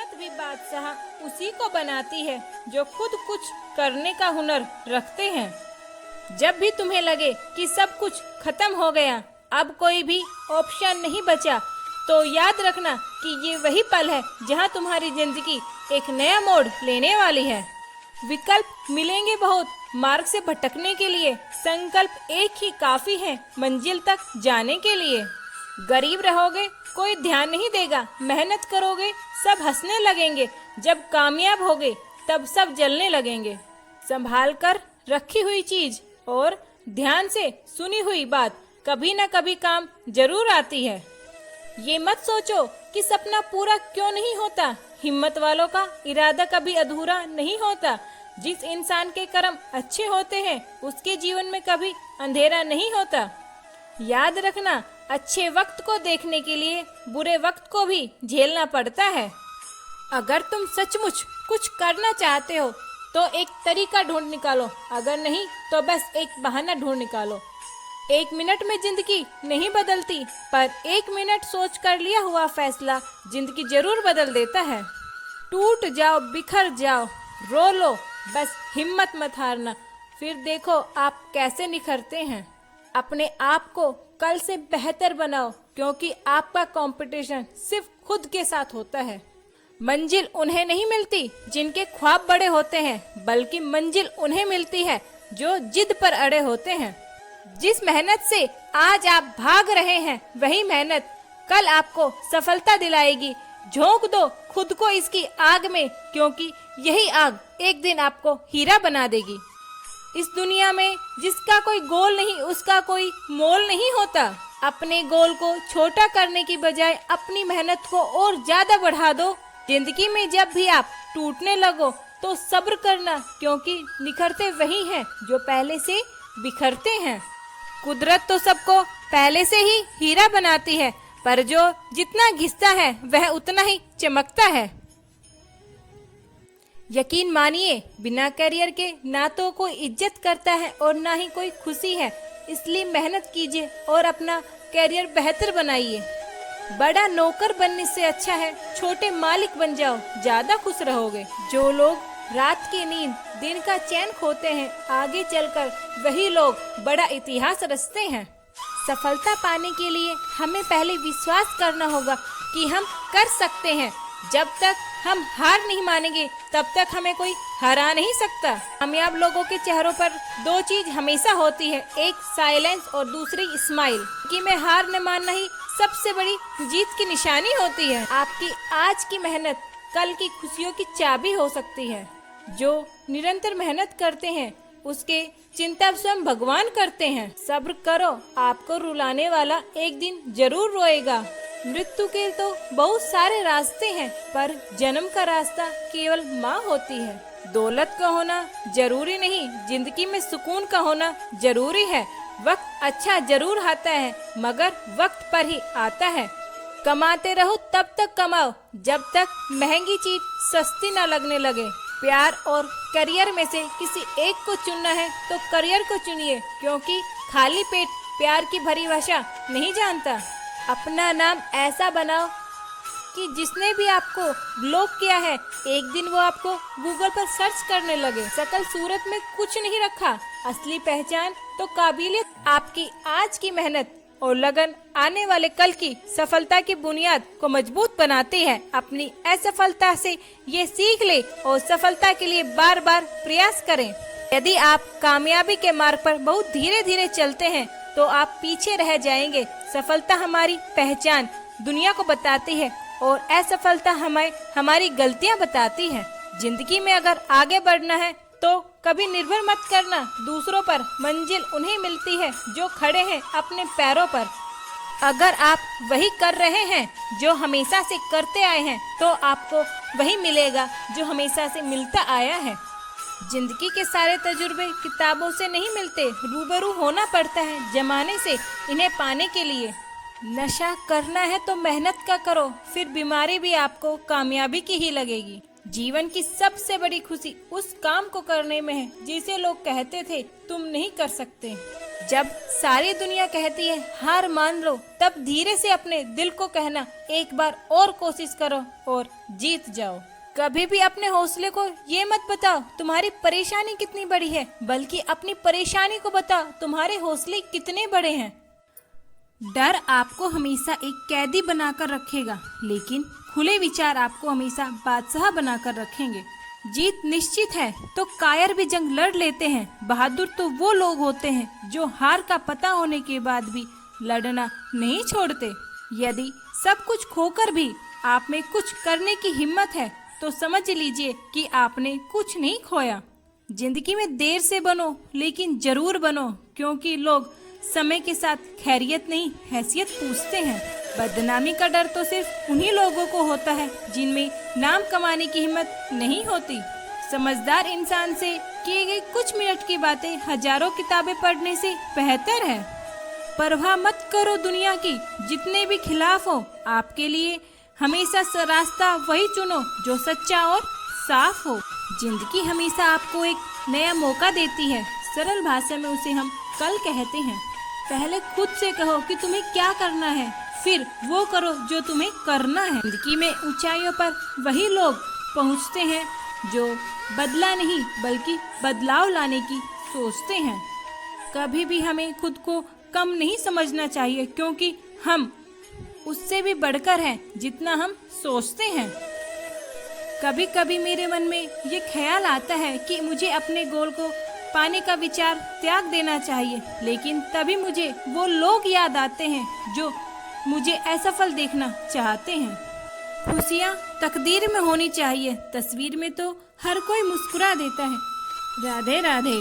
दौलत भी बादशाह उसी को बनाती है जो खुद कुछ करने का हुनर रखते हैं। जब भी तुम्हें लगे कि सब कुछ खत्म हो गया, अब कोई भी ऑप्शन नहीं बचा, तो याद रखना कि ये वही पल है जहां तुम्हारी जिंदगी एक नया मोड़ लेने वाली है। विकल्प मिलेंगे बहुत मार्ग से भटकने के लिए, संकल्प एक ही काफी है मंजिल तक जाने के लिए। गरीब रहोगे कोई ध्यान नहीं देगा, मेहनत करोगे सब हंसने लगेंगे, जब कामयाब होगे तब सब जलने लगेंगे। संभाल कर रखी हुई चीज और ध्यान से सुनी हुई बात कभी न कभी काम जरूर आती है। ये मत सोचो कि सपना पूरा क्यों नहीं होता, हिम्मत वालों का इरादा कभी अधूरा नहीं होता। जिस इंसान के कर्म अच्छे होते हैं उसके जीवन में कभी अंधेरा नहीं होता। याद रखना, अच्छे वक्त को देखने के लिए बुरे वक्त को भी झेलना पड़ता है। अगर तुम सचमुच कुछ करना चाहते हो तो एक तरीका ढूंढ निकालो, अगर नहीं तो बस एक बहाना ढूंढ निकालो। 1 मिनट में जिंदगी नहीं बदलती, पर 1 मिनट सोच कर लिया हुआ फैसला जिंदगी जरूर बदल देता है। टूट जाओ, बिखर जाओ, रो लो, बस हिम्मत मत हारना, फिर देखो आप कैसे निखरते हैं। अपने आप को कल से बेहतर बनाओ, क्योंकि आपका कंपटीशन सिर्फ खुद के साथ होता है। मंजिल उन्हें नहीं मिलती जिनके ख्वाब बड़े होते हैं, बल्कि मंजिल उन्हें मिलती है जो जिद पर अड़े होते हैं। जिस मेहनत से आज आप भाग रहे हैं, वही मेहनत कल आपको सफलता दिलाएगी। झोंक दो खुद को इसकी आग में, क्योंकि यही आग एक दिन आपको हीरा बना देगी। इस दुनिया में जिसका कोई गोल नहीं उसका कोई मोल नहीं होता। अपने गोल को छोटा करने की बजाय अपनी मेहनत को और ज्यादा बढ़ा दो। जिंदगी में जब भी आप टूटने लगो तो सब्र करना, क्योंकि निखरते वही हैं जो पहले से बिखरते हैं। कुदरत तो सबको पहले से ही हीरा बनाती है, पर जो जितना घिसता है वह उतना ही चमकता है। यकीन मानिए, बिना करियर के ना तो कोई इज्जत करता है और ना ही कोई खुशी है। इसलिए मेहनत कीजिए और अपना करियर बेहतर बनाइए। बड़ा नौकर बनने से अच्छा है छोटे मालिक बन जाओ, ज्यादा खुश रहोगे। जो लोग रात की नींद दिन का चैन खोते हैं, आगे चलकर वही लोग बड़ा इतिहास रचते हैं। सफलता पाने के लिए हमें पहले विश्वास करना होगा कि हम कर सकते हैं। जब तक हम हार नहीं मानेंगे तब तक हमें कोई हरा नहीं सकता। कामयाब लोगों के चेहरों पर 2 चीज हमेशा होती है, एक साइलेंस और दूसरी स्माइल। कि में हार न मानना ही सबसे बड़ी जीत की निशानी होती है। आपकी आज की मेहनत कल की खुशियों की चाबी हो सकती है। जो निरंतर मेहनत करते हैं उसके चिंता स्वयं भगवान करते हैं। सब्र करो, आपको रुलाने वाला एक दिन जरूर रोएगा। मृत्यु के तो बहुत सारे रास्ते हैं, पर जन्म का रास्ता केवल माँ होती है। दौलत का होना जरूरी नहीं, जिंदगी में सुकून का होना जरूरी है। वक्त अच्छा जरूर आता है, मगर वक्त पर ही आता है। कमाते रहो तब तक कमाओ जब तक महंगी चीज सस्ती न लगने लगे। प्यार और करियर में से किसी एक को चुनना है तो करियर को चुनिए, क्योंकि खाली पेट प्यार की भरी भाषा नहीं जानता। अपना नाम ऐसा बनाओ कि जिसने भी आपको ब्लॉक किया है एक दिन वो आपको गूगल पर सर्च करने लगे। शकल सूरत में कुछ नहीं रखा, असली पहचान तो काबिलियत। आपकी आज की मेहनत और लगन आने वाले कल की सफलता की बुनियाद को मजबूत बनाती है। अपनी असफलता से ये सीख ले और सफलता के लिए बार बार प्रयास करें। यदि आप कामयाबी के मार्ग पर बहुत धीरे धीरे चलते हैं तो आप पीछे रह जाएंगे। सफलता हमारी पहचान दुनिया को बताती है और असफलता हमें हमारी गलतियां बताती है। जिंदगी में अगर आगे बढ़ना है तो कभी निर्भर मत करना दूसरों पर, मंजिल उन्हें मिलती है जो खड़े हैं अपने पैरों पर। अगर आप वही कर रहे हैं जो हमेशा से करते आए हैं तो आपको वही मिलेगा जो हमेशा से मिलता आया है। जिंदगी के सारे तजुर्बे किताबों से नहीं मिलते, रूबरू होना पड़ता है जमाने से इन्हें पाने के लिए। नशा करना है तो मेहनत का करो, फिर बीमारी भी आपको कामयाबी की ही लगेगी। जीवन की सबसे बड़ी खुशी उस काम को करने में है जिसे लोग कहते थे तुम नहीं कर सकते। जब सारी दुनिया कहती है हार मान लो, तब धीरे से अपने दिल को कहना एक बार और कोशिश करो और जीत जाओ। कभी भी अपने हौसले को ये मत बताओ तुम्हारी परेशानी कितनी बड़ी है, बल्कि अपनी परेशानी को बताओ तुम्हारे हौसले कितने बड़े हैं। डर आपको हमेशा एक कैदी बनाकर रखेगा, लेकिन खुले विचार आपको हमेशा बादशाह बनाकर रखेंगे। जीत निश्चित है तो कायर भी जंग लड़ लेते हैं। बहादुर तो वो लोग होते हैं जो हार का पता होने के बाद भी लड़ना नहीं छोड़ते। यदि सब कुछ खोकर भी आप में कुछ करने की हिम्मत है तो समझ लीजिए कि आपने कुछ नहीं खोया। जिंदगी में देर से बनो लेकिन जरूर बनो, क्योंकि लोग समय के साथ खैरियत नहीं हैसियत पूछते हैं। बदनामी का डर तो सिर्फ उन्हीं लोगों को होता है जिनमें नाम कमाने की हिम्मत नहीं होती। समझदार इंसान से किए गए कुछ मिनट की बातें हजारों किताबें पढ़ने से बेहतर है। परवाह मत करो दुनिया की, जितने भी खिलाफ हो आपके लिए हमेशा रास्ता वही चुनो जो सच्चा और साफ हो। जिंदगी हमेशा आपको एक नया मौका देती है। सरल भाषा में उसे हम कल कहते हैं। पहले खुद से कहो कि तुम्हें क्या करना है, फिर वो करो जो तुम्हें करना है। जिंदगी में ऊंचाइयों पर वही लोग पहुंचते हैं जो बदला नहीं बल्कि बदलाव लाने की सोचते हैं। कभी भी हमें खुद को कम नहीं समझना चाहिए, क्योंकि हम उससे भी बढ़कर हैं जितना हम सोचते हैं। कभी कभी मेरे मन में ये ख्याल आता है कि मुझे अपने गोल को पाने का विचार त्याग देना चाहिए, लेकिन तभी मुझे वो लोग याद आते हैं जो मुझे असफल देखना चाहते हैं। खुशियाँ तकदीर में होनी चाहिए, तस्वीर में तो हर कोई मुस्कुरा देता है। राधे राधे।